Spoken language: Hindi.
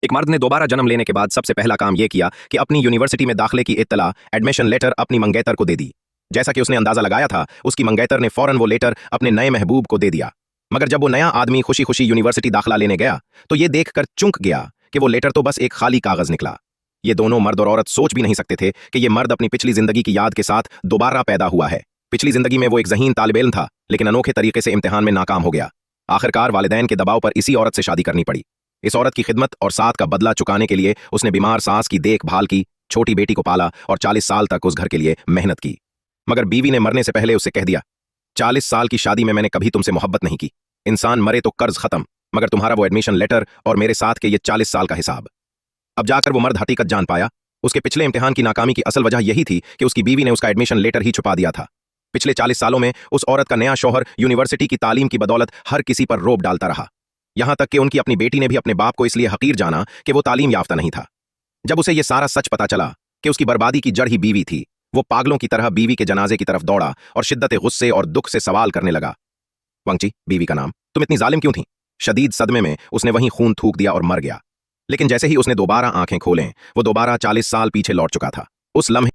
एक मर्द ने दोबारा जन्म लेने के बाद सबसे पहला काम यह किया कि अपनी यूनिवर्सिटी में दाखिले की इत्तला एडमिशन लेटर अपनी मंगेतर को दे दी। जैसा कि उसने अंदाजा लगाया था, उसकी मंगेतर ने फौरन वो लेटर अपने नए महबूब को दे दिया। मगर जब वो नया आदमी खुशी खुशी यूनिवर्सिटी दाखिला लेने गया तो ये देखकर चौंक गया कि वो लेटर तो बस एक खाली कागज निकला। ये दोनों मर्द और औरत सोच भी नहीं सकते थे कि ये मर्द अपनी पिछली जिंदगी की याद के साथ दोबारा पैदा हुआ है। पिछली जिंदगी में वो एक ज़हीन तालिब इल्म था, लेकिन अनोखे तरीके से इम्तिहान में नाकाम हो गया। आखिरकार वालिदैन के दबाव पर इसी औरत से शादी करनी पड़ी। इस औरत की खिदमत और साथ का बदला चुकाने के लिए उसने बीमार सास की देखभाल की, छोटी बेटी को पाला और 40 साल तक उस घर के लिए मेहनत की। मगर बीवी ने मरने से पहले उससे कह दिया, 40 साल की शादी में मैंने कभी तुमसे मोहब्बत नहीं की। इंसान मरे तो कर्ज खत्म, मगर तुम्हारा वो एडमिशन लेटर और मेरे साथ के ये 40 साल का हिसाब। अब जाकर वो मर्द हकीकत जान पाया। उसके पिछले इम्तिहान की नाकामी की असल वजह यही थी कि उसकी बीवी ने उसका एडमिशन लेटर ही छुपा दिया था। पिछले 40 सालों में उस औरत का नया शौहर यूनिवर्सिटी की तालीम की बदौलत हर किसी पर रोब डालता रहा। यहां तक कि उनकी अपनी बेटी ने भी अपने बाप को इसलिए हकीर जाना कि वो तालीम याफ्ता नहीं था। जब उसे यह सारा सच पता चला कि उसकी बर्बादी की जड़ ही बीवी थी, वो पागलों की तरह बीवी के जनाजे की तरफ दौड़ा और शिद्दत गुस्से और दुख से सवाल करने लगा। वंची, बीवी का नाम, तुम इतनी जालिम क्यों थी? शदीद सदमे में उसने वहीं खून थूक दिया और मर गया। लेकिन जैसे ही उसने दोबारा आंखें खोलें, वो दोबारा 40 साल पीछे लौट चुका था। उस लम्हे